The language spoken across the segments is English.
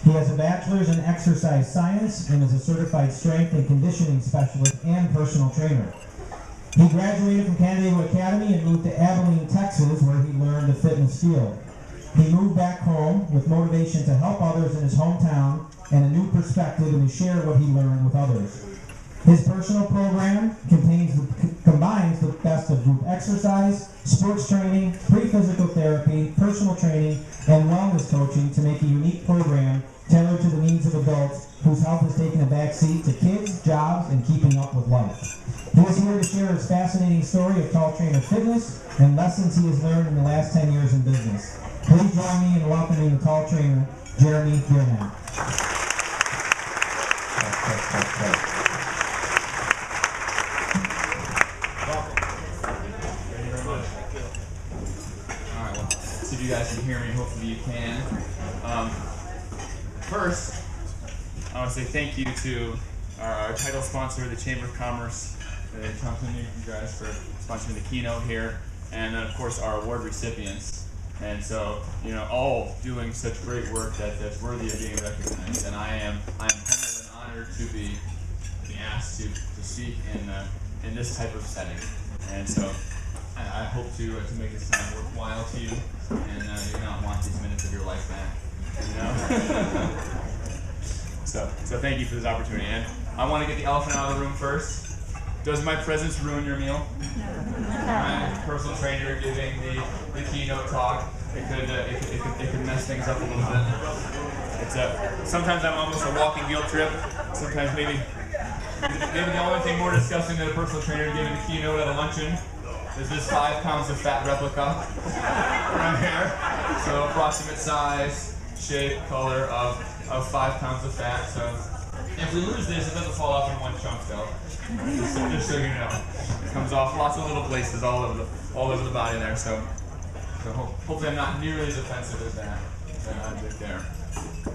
He has a bachelor's in exercise science and is a certified strength and conditioning specialist and personal trainer. He graduated from Canandaigua Academy and moved to Abilene, Texas, where he learned the fitness field. He moved back home with motivation to help others in his hometown and a new perspective and to share what he learned with others. His personal program combines the best of group exercise, sports training, pre-physical therapy, personal training, and wellness coaching to make a unique program tailored to the needs of adults whose health has taken a back seat to kids, jobs, and keeping up with life. He is here to share his fascinating story of Tall Trainer Fitness and lessons he has learned in the last 10 years in business. Please join me in welcoming the Tall Trainer, Jeremy Gierman. See if you guys can hear me. Hopefully you can. First, I want to say thank you to our title sponsor, the Chamber of Commerce, you guys for sponsoring the Keynote here, and then of course our award recipients. And so, all doing such great work that's worthy of being recognized. And I'm humbled and honored to be asked to speak in this type of setting. And so, I hope to make this time worthwhile to you, and you not want these minutes of your life back. So thank you for this opportunity. And I want to get the elephant out of the room first. Does my presence ruin your meal? I'm a personal trainer giving the keynote talk. It could mess things up a little bit. Sometimes I'm almost a walking guilt trip. Sometimes maybe the only thing more disgusting than a personal trainer giving a keynote at a luncheon is this 5 pounds of fat replica right here. So approximate size, shape, color of 5 pounds of fat. So if we lose this, it doesn't fall off in one chunk though. Just so you know, it comes off lots of little places all over the body there. So hopefully I'm not nearly as offensive as that object there.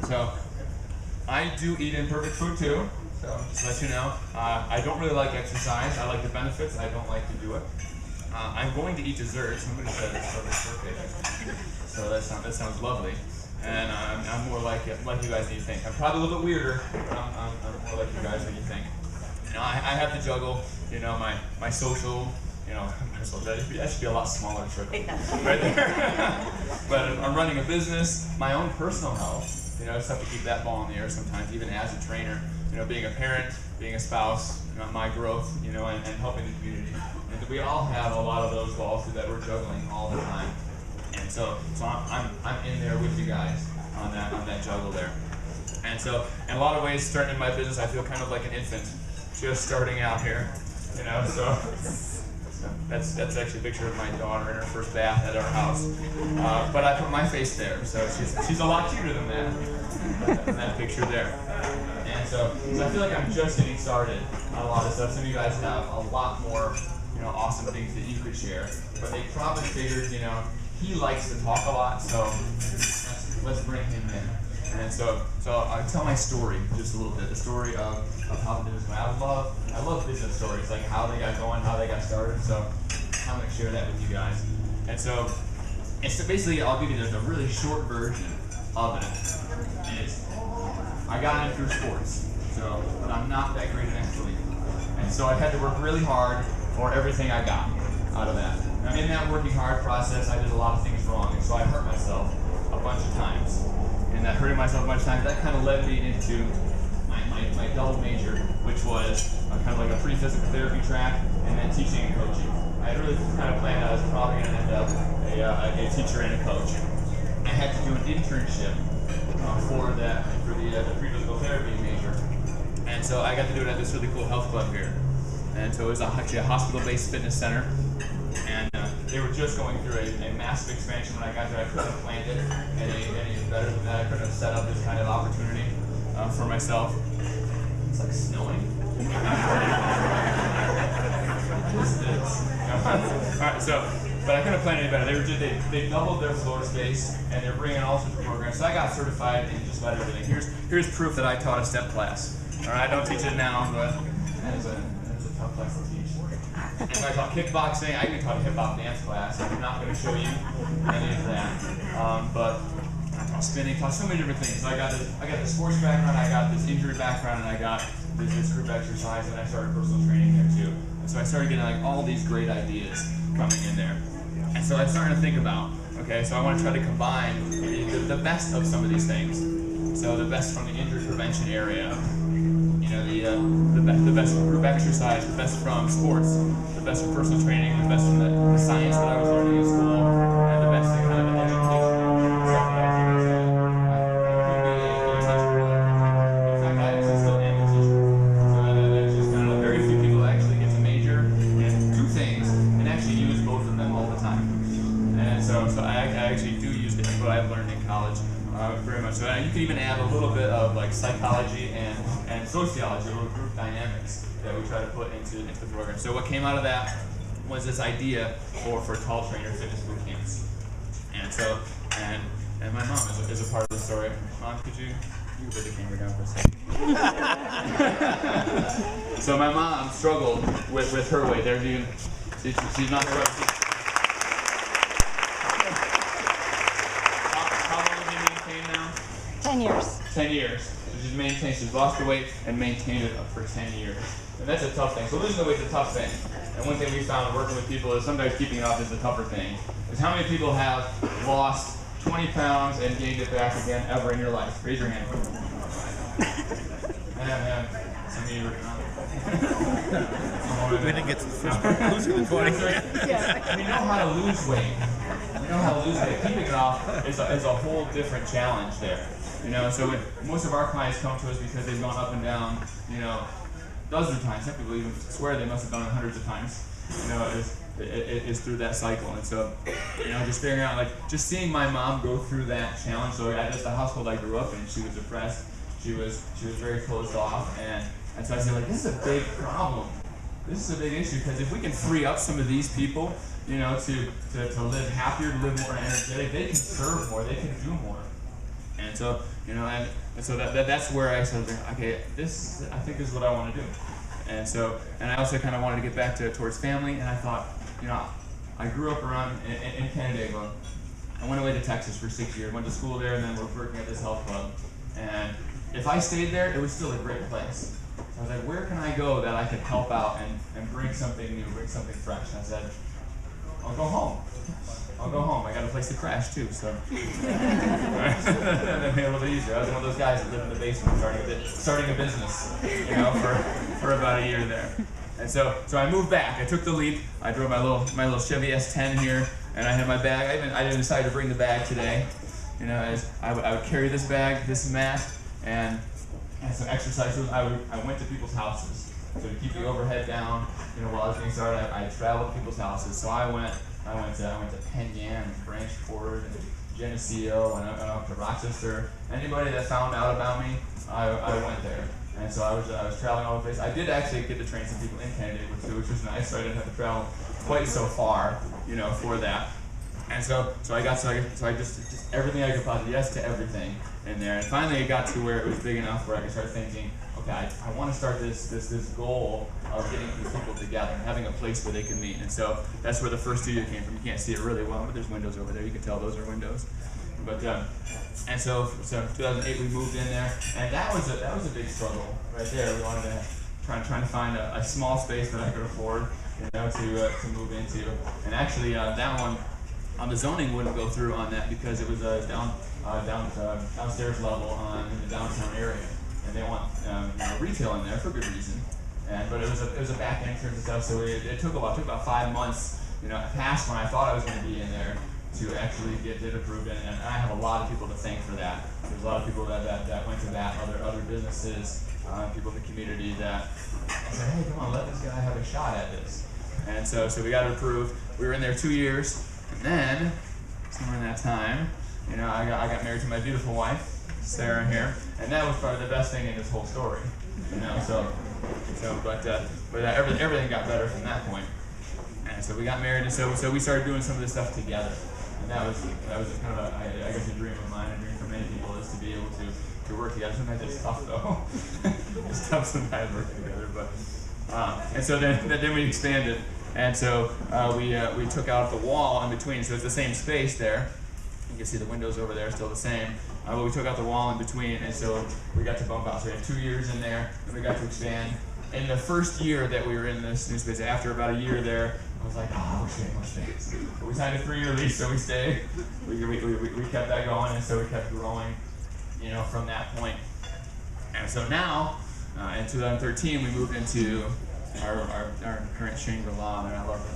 So I do eat imperfect food too. So just to let you know, I don't really like exercise. I like the benefits. I don't like to do it. I'm going to eat dessert. Somebody said it's for this birthday. So that sounds lovely. And I'm more like you guys need to think. I'm probably a little bit weirder, but I'm more like you guys than you think. I have to juggle, my social, my social, that should be a lot smaller circle, right there. But I'm running a business, my own personal health, I just have to keep that ball in the air sometimes, even as a trainer, being a parent, being a spouse, my growth, and helping the community. And we all have a lot of those balls that we're juggling all the time. And so I'm in there with you guys on that juggle there. And so in a lot of ways, starting in my business, I feel kind of like an infant, just starting out here, So that's actually a picture of my daughter in her first bath at our house. But I put my face there, so she's a lot cuter than that picture there. And so I feel like I'm just getting started on a lot of stuff. Some of you guys have a lot more, awesome things that you could share. But they probably figured, he likes to talk a lot, so let's bring him in. And so I'll tell my story just a little bit, the story of how the business went. I love business stories, like how they got going, how they got started, so I'm going to share that with you guys. And so basically, I'll give you the really short version of it. Is I got in through sports, but I'm not that great at athlete. And so I had to work really hard for everything I got out of that. Now, in that working hard process, I did a lot of things wrong, and so I hurt myself a bunch of times. And that hurting myself a bunch of times, that kind of led me into my double major, which was kind of like a pre-physical therapy track, and then teaching and coaching. I really kind of planned I was probably going to end up a teacher and a coach. I had to do an internship for the pre-physical therapy major, and so I got to do it at this really cool health club here. And so it was actually a hospital-based fitness center. And they were just going through a massive expansion when I got there. I couldn't have planned it any better than that. I couldn't have set up this kind of opportunity for myself. It's like snowing. Alright, but I couldn't have planned any better. They doubled their floor space, and they're bringing all sorts of programs. So I got certified in just about everything. Here's proof that I taught a step class. Alright, I don't teach it now, but it's a tough class to teach. And I taught kickboxing. I even taught a hip-hop dance class. I'm not going to show you any of that. But taught spinning, taught so many different things. So I got this sports background, I got this injury background, and I got this group exercise, and I started personal training there too. And so I started getting like all these great ideas coming in there. And so I started to think about, okay, so I want to try to combine the best of some of these things. So the best from the injury prevention area, you know, the best from group exercise, the best from sports, the best from personal training, the best from the science that I was learning in school, and the best in kind of the education. Stuff that I think is could be a teacher. In fact, I actually still am a teacher. So there's just kind of very few people that actually get to major and do things and actually use both of them all the time. And so I actually do use what I've learned in college very much. So you can even add a little bit of like psychology and sociology, or group dynamics that we try to put into the program. So what came out of that was this idea for tall trainer fitness boot camps. And so, and my mom is a part of the story. Mom, could you put the camera down for a second? So my mom struggled with her weight. She's not struggling. How long have you maintained now? 10 years. 10 years. So she's maintained, she's lost the weight and maintained it for 10 years. And that's a tough thing. So losing the weight is a tough thing. And one thing we found working with people is sometimes keeping it off is the tougher thing. Is how many people have lost 20 pounds and gained it back again ever in your life? Raise your hand. Some of you are We didn't get to the first part. Losing the 20. We know how to lose weight. Keeping it off is a whole different challenge there. You know, so most of our clients come to us because they've gone up and down, you know, dozens of times. Some people even swear they must have done it hundreds of times. You know, it's through that cycle. And so, you know, just figuring out, like, just seeing my mom go through that challenge. So just the household I grew up in, she was depressed. She was very closed off, and so I said, like, this is a big problem. This is a big issue, because if we can free up some of these people, you know, to live happier, to live more energetic, they can serve more, they can do more. And so, you know, and so that's where I started thinking, okay, this, I think is what I want to do. And so, and I also kind of wanted to get back towards family, and I thought, you know, I grew up around in Canandaigua. I went away to Texas for 6 years, went to school there, and then was working at this health club. And if I stayed there, it was still a great place. So I was like, where can I go that I could help out and bring something new, bring something fresh? And I said, I'll go home. I got a place to crash too, so that made it a little bit easier. I was one of those guys that lived in the basement starting a business, you know, for about a year there. And so I moved back. I took the leap. I drove my little Chevy S10 here, and I had my bag. I even decided to bring the bag today. You know, I would carry this bag, this mat, and some exercise tools. I went to people's houses. So to keep the overhead down, you know, while I was getting started, I traveled to people's houses. So I went to Penn Yan and Branchford and Geneseo and up to Rochester. Anybody that found out about me, I went there. And so I was traveling all over the place. I did actually get to train some people in Canandaigua too, which was nice. So I didn't have to travel quite so far, you know, for that. And so I just everything I could possibly, yes to everything in there. And finally it got to where it was big enough where I could start thinking, okay, I want to start this goal of getting these people together and having a place where they can meet. And so that's where the first studio came from. You can't see it really well, but there's windows over there. You can tell those are windows. But and so 2008 we moved in there, and that was a big struggle right there. We wanted to trying to find a small space that I could afford, you know, to move into. And actually that one, the zoning wouldn't go through on that because it was downstairs level in the downtown area, and they want retail in there for good reason. But it was a back entrance and stuff, so it took about 5 months, you know, past when I thought I was going to be in there to actually get it approved. And I have a lot of people to thank for that. There's a lot of people that went to that, other businesses, people in the community that said, hey, come on, let this guy have a shot at this. And so we got it approved. We were in there 2 years. And then, somewhere in that time, you know, I got married to my beautiful wife, Sarah here, and that was probably the best thing in this whole story, you know. But everything got better from that point, and so we got married, and so we started doing some of this stuff together, and that was kind of I guess a dream of mine, a dream for many people, is to be able to work together. Sometimes it's tough though. It's tough sometimes working together, but and so then we expanded. And so we took out the wall in between, so it's the same space there. can see the windows over there still the same. But we took out the wall in between, and so we got to bump out. So we had 2 years in there, and we got to expand. In the first year that we were in this new space, after about a year there, I was like, I wish we had more space. But we signed a 3-year lease, so we stayed. We kept that going, and so we kept growing, from that point. And so now, in 2013, we moved into our current Shangri-La, and I love it.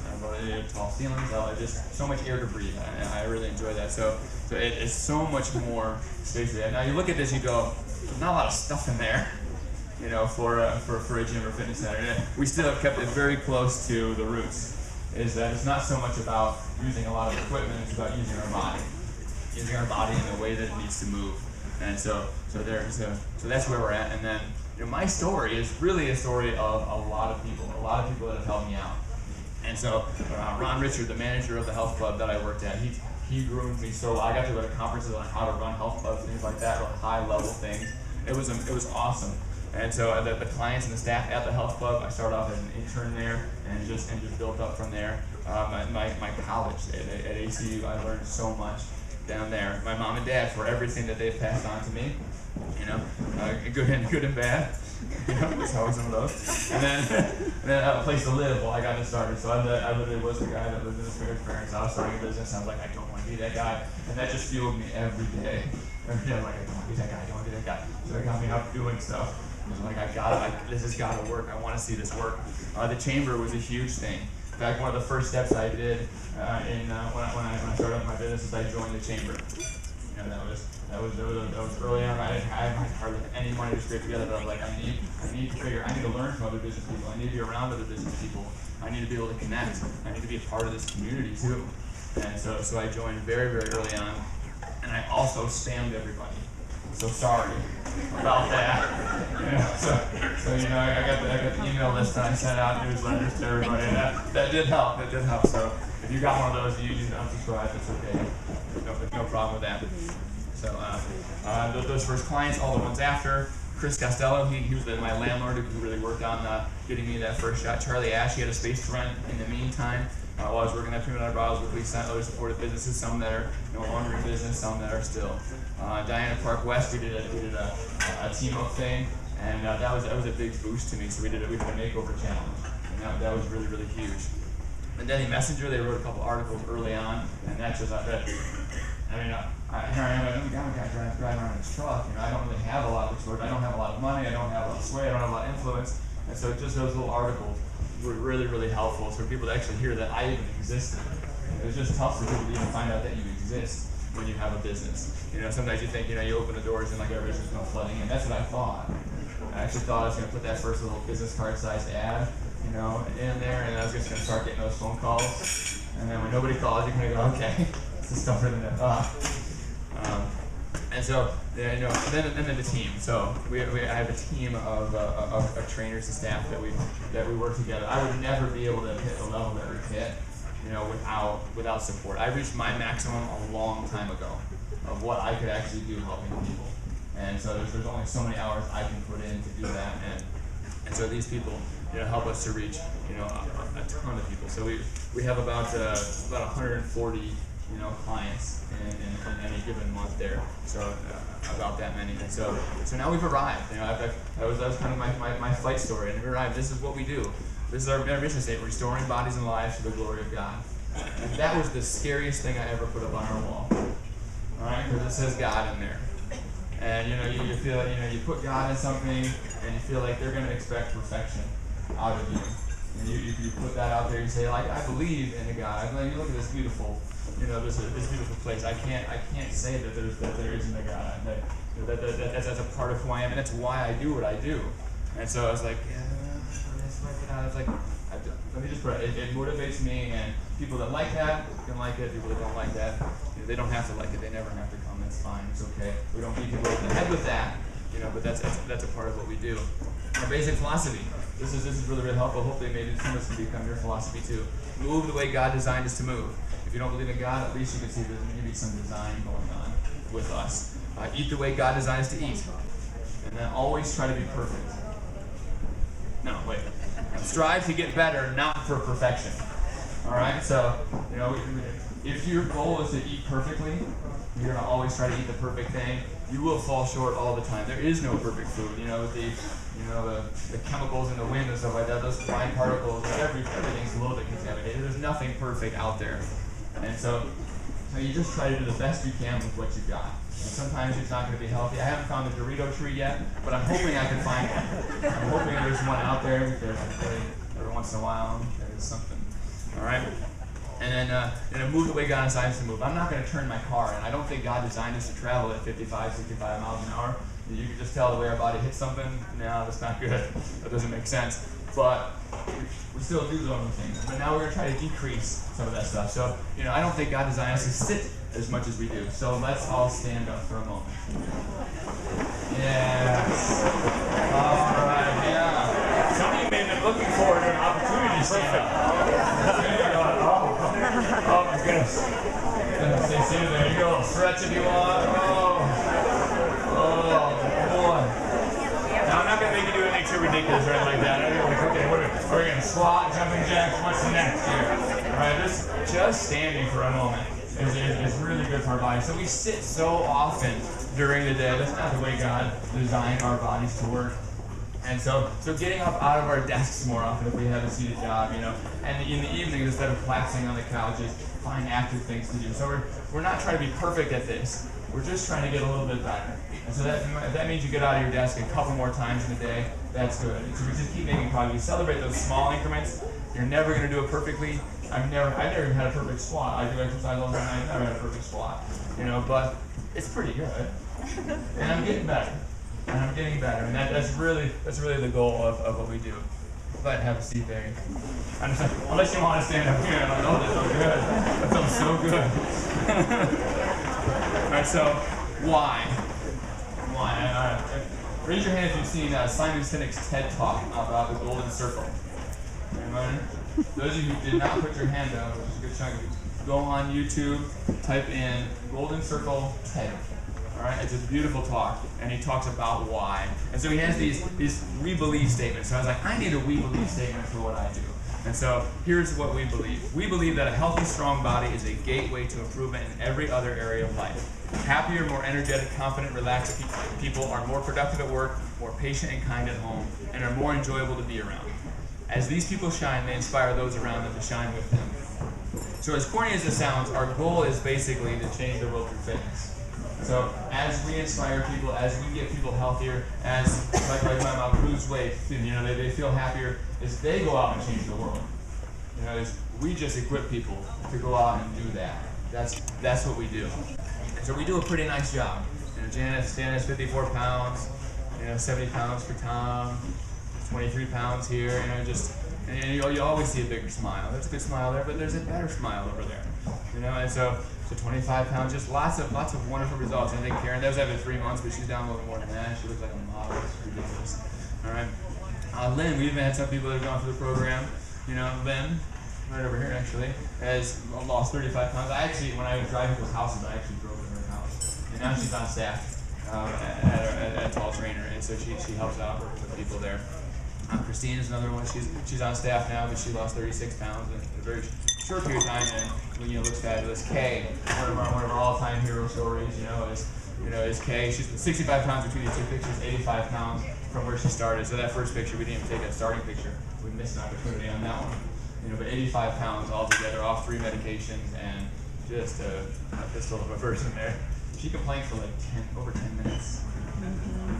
It had tall ceilings, just so much air to breathe, and I really enjoy that. So it is so much more space there. Now you look at this, you go, there's not a lot of stuff in there, for a gym or fitness center. And we still have kept it very close to the roots. Is that it's not so much about using a lot of equipment, it's about using our body in the way that it needs to move. And so that's where we're at. And then my story is really a story of a lot of people that have helped me out. And so Ron Richard, the manager of the health club that I worked at, he groomed me so I got to go to conferences on how to run health clubs, things like that, like high level things. It was awesome. And so the clients and the staff at the health club, I started off as an intern there and just built up from there. My college at ACU, I learned so much down there. My mom and dad, for everything that they've passed on to me, good and bad. There's always some of those. And then a place to live while I got it started. So I literally was the guy that lived in his parents' house starting a business. I was like, I don't want to be that guy. And that just fueled me every day. Every day I'm like, I don't want to be that guy, I don't want to be that guy. So it got me out doing stuff. I was like, this has got to work. I want to see this work. The chamber was a huge thing. In fact, one of the first steps I did when I started up my business is I joined the chamber. That was early on. I had hardly any money to scrape together, but I was like, I need to learn from other business people. I need to be around other business people. I need to be able to connect. I need to be a part of this community too. And so I joined very, very early on, and I also spammed everybody. So sorry about that. I got the email list and I sent out newsletters to everybody. And that did help. So if you got one of those, you can unsubscribe. It's okay. No problem with that. So those first clients, all the ones after. Chris Costello, he was my landlord who really worked on getting me that first shot. Charlie Ash, he had a space to rent in the meantime. While I was working at Prima Bras with Lisa and other supportive businesses, some that are no longer in business, some that are still. Diana Park West, we did a team up thing, and that was a big boost to me. So we did a makeover challenge, and that was really, really huge. And Denny Messenger, they wrote a couple articles early on, and that just here I am, I'm a guy driving around in his truck. I don't really have a lot of exposure. I don't have a lot of money. I don't have a lot of sway. I don't have a lot of influence. And so just those little articles were really, really helpful for people to actually hear that I even existed. It was just tough for people to even find out that you exist when you have a business. Sometimes you think, you open the doors and like everybody's just going flooding in. That's what I thought. I actually thought I was going to put that first little business card sized ad, in there, and I was just going to start getting those phone calls. And then when nobody calls, you're going to go, okay, this is tougher than I thought. And so, then the team. So I have a team of trainers and staff that we work together. I would never be able to hit the level that we hit, without support. I reached my maximum a long time ago of what I could actually do helping people. And so there's only so many hours I can put in to do that. And so these people, help us to reach, a ton of people. So we have about 140. Clients in any given month there, so about that many. And so now we've arrived. That was kind of my flight story. And we arrived. This is what we do. This is our mission statement: restoring bodies and lives to the glory of God. And that was the scariest thing I ever put up on our wall. All right, because it says God in there. And you feel like you put God in something, and you feel like they're going to expect perfection out of you. And you put that out there. You say, like, I believe in a God. You look at this beautiful. This beautiful place. I can't say that there isn't a God. That's a part of who I am, and that's why I do what I do. And so I was like, let me just put it. It motivates me, and people that like that can like it. People that don't like that, they don't have to like it. They never have to come. That's fine. It's okay. We don't beat people over the head with that, But that's a part of what we do. Our basic philosophy. This is really, really helpful. Hopefully, maybe some of this can become your philosophy too. Move the way God designed us to move. If you don't believe in God, at least you can see there's maybe some design going on with us. Eat the way God designed us to eat. And then always try to be perfect. No, wait. Strive to get better, not for perfection. All right? So, if your goal is to eat perfectly, you're gonna always try to eat the perfect thing, you will fall short all the time. There is no perfect food. With the chemicals in the wind and stuff like that, those fine particles, everything's a little bit contaminated. There's nothing perfect out there. And so you just try to do the best you can with what you've got. And sometimes it's not going to be healthy. I haven't found the Dorito tree yet, but I'm hoping I can find one. I'm hoping there's one out there because every once in a while there's something. All right? And then move the way God designed us to move. I'm not going to turn my car, and I don't think God designed us to travel at 55, 65 miles an hour. You can just tell the way our body hits something. No, that's not good. That doesn't make sense. But we still do those things. But now we're going to try to decrease some of that stuff. So, I don't think God designed us to sit as much as we do. So let's all stand up for a moment. Yes. All right, yeah. Some of you may have been looking forward to an opportunity to stand up. Oh my goodness. See, there you go. Stretch if you want. Oh boy. Now I'm not going to make you do anything too ridiculous or anything like that. Okay, we're going to squat, jumping jacks. What's next here? All right, just standing for a moment is really good for our body. So we sit so often during the day. That's not the way God designed our bodies to work. And so getting up out of our desks more often if we have a seated job, and in the evening, instead of collapsing on the couches, find active things to do. So we're not trying to be perfect at this. We're just trying to get a little bit better. And so that means you get out of your desk a couple more times in a day. That's good. And so we just keep making progress. We celebrate those small increments. You're never going to do it perfectly. I've never even had a perfect squat. I do exercise all the time. I've never had a perfect squat. But it's pretty good. And I'm getting better. And I'm getting better, and that's really the goal of what we do. Go ahead and have a seat there. Unless you want to stand up here, I'm like, oh, that's so good. That feels so good. All right, so why? Raise your hand if you've seen Simon Sinek's TED Talk about the golden circle. Anyone? Those of you who did not put your hand up, which is a good chunk of you, go on YouTube, type in golden circle TED. All right, it's a beautiful talk, and he talks about why. And so he has these we believe statements. So I was like, I need a we believe statement for what I do. And so here's what we believe. We believe that a healthy, strong body is a gateway to improvement in every other area of life. Happier, more energetic, confident, relaxed people are more productive at work, more patient and kind at home, and are more enjoyable to be around. As these people shine, they inspire those around them to shine with them. So as corny as it sounds, our goal is basically to change the world through fitness. So as we inspire people, as we get people healthier, as like my mom lose weight, they feel happier, as they go out and change the world. We just equip people to go out and do that. That's what we do. And so we do a pretty nice job. Janet's 54 pounds, 70 pounds for Tom, 23 pounds here, and you always see a bigger smile. There's a good smile there, but there's a better smile over there. And so 25 pounds, just lots of wonderful results. And I think Karen, that was after 3 months, but she's down a little more than that. She looks like a model. It's ridiculous. All right. Lynn, we even had some people that have gone through the program. Lynn, right over here actually, has lost 35 pounds. When I was driving to his houses, I actually drove to her house. And now she's on staff at Tall Trainer, and so she helps out with people there. Christine is another one. She's on staff now, but she lost 36 pounds in a very short period of time, and looks fabulous. Kay, one of our all-time hero stories, is Kay. She's 65 pounds between these two pictures, 85 pounds from where she started. So that first picture, we didn't even take a starting picture. We missed an opportunity on that one. But 85 pounds altogether, off 3 medications, and just a pistol of a person there. She complained for over 10 minutes.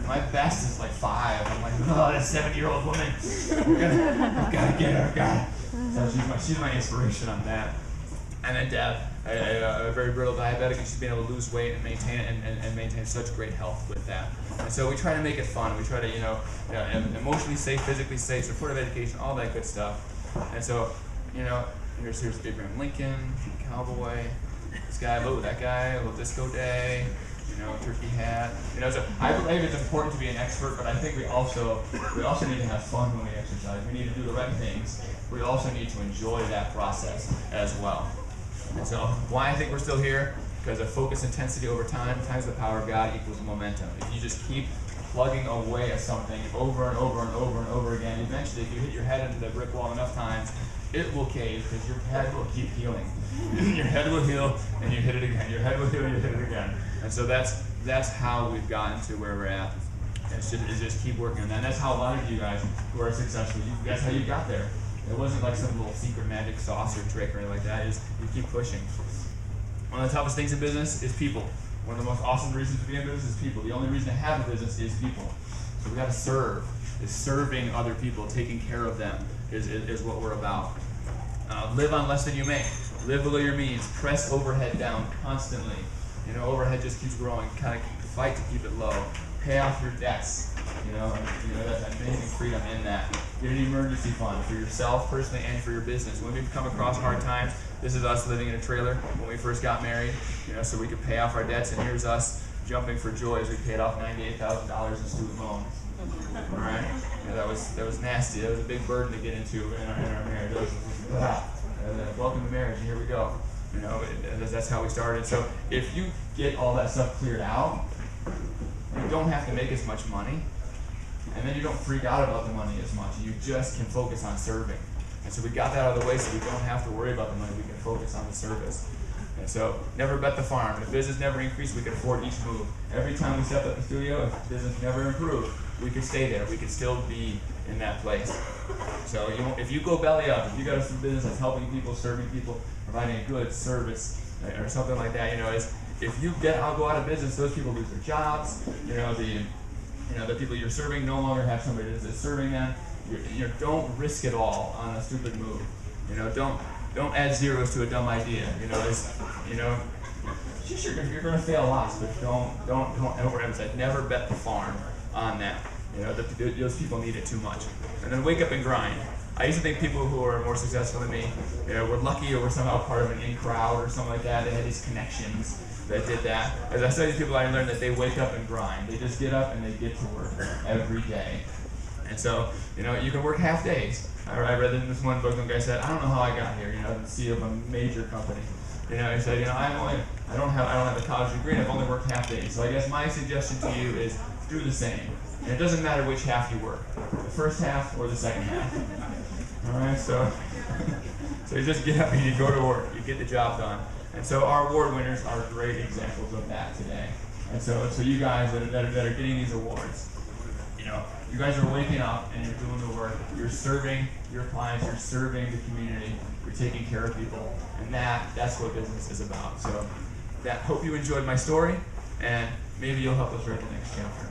My best is 5. I'm like, oh, that 70-year-old woman. I've got to get her, God. So she's my inspiration on that. And then Deb, a very brittle diabetic, and she's been able to lose weight and maintain it and maintain such great health with that. And so we try to make it fun. We try to, emotionally safe, physically safe, supportive education, all that good stuff. And so, here's Abraham Lincoln, cowboy. This guy, that guy, a little disco day. Turkey hat. So I believe it's important to be an expert, but I think we also need to have fun when we exercise. We need to do the right things. We also need to enjoy that process as well. And so why I think we're still here? Because of focus intensity over time times the power of God equals momentum. If you just keep plugging away at something over and over and over and over again, eventually if you hit your head into the brick wall enough times, it will cave because your head will keep healing. Your head will heal, and you hit it again. Your head will heal, and you hit it again. And so that's how we've gotten to where we're at. It's just keep working on that. And that's how a lot of you guys who are successful, that's how you got there. It wasn't like some little secret magic sauce or trick or anything like that. You keep pushing. One of the toughest things in business is people. One of the most awesome reasons to be in business is people. The only reason to have a business is people. So we got to serve. Is serving other people, taking care of them is what we're about. Live on less than you make. Live below your means. Press overhead down constantly. Overhead just keeps growing. Kind of fight to keep it low. Pay off your debts. That's amazing freedom in that. Get an emergency fund for yourself personally and for your business. When we come across hard times, this is us living in a trailer when we first got married, so we could pay off our debts, and here's us jumping for joy as we paid off $98,000 in student loans. All right, that was nasty. That was a big burden to get into in our marriage. Welcome to marriage, and here we go. That's how we started. So if you get all that stuff cleared out, you don't have to make as much money, and then you don't freak out about the money as much. You just can focus on serving. And so we got that out of the way so we don't have to worry about the money. We can focus on the service. And so never bet the farm. If business never increased, we could afford each move. Every time we stepped up the studio, if business never improved, we could stay there. We could still be in that place. So if you go belly up, if you got a business that's helping people, serving people, providing a good service, or something like that, if you go out of business, those people lose their jobs. The people you're serving no longer have somebody that's serving them. Don't risk it all on a stupid move. Don't add zeros to a dumb idea. You're going to fail lots, but don't overemphasize. Never bet the farm on that. Those people need it too much. And then wake up and grind. I used to think people who are more successful than me, were lucky or were somehow part of an in crowd or something like that. They had these connections that did that. As I studied people, I learned that they wake up and grind. They just get up and they get to work every day. And so, you can work half days. I read in this one book, one guy said, I don't know how I got here, the CEO of a major company. He said, I don't have a college degree, and I've only worked half days. So I guess my suggestion to you is do the same. And it doesn't matter which half you work, the first half or the second half. All right, so you just get up and you go to work, you get the job done. And so our award winners are great examples of that today. And so you guys that are getting these awards, you guys are waking up and you're doing the work. You're serving your clients. You're serving the community. You're taking care of people, and that's what business is about. So, hope you enjoyed my story, and maybe you'll help us write the next chapter.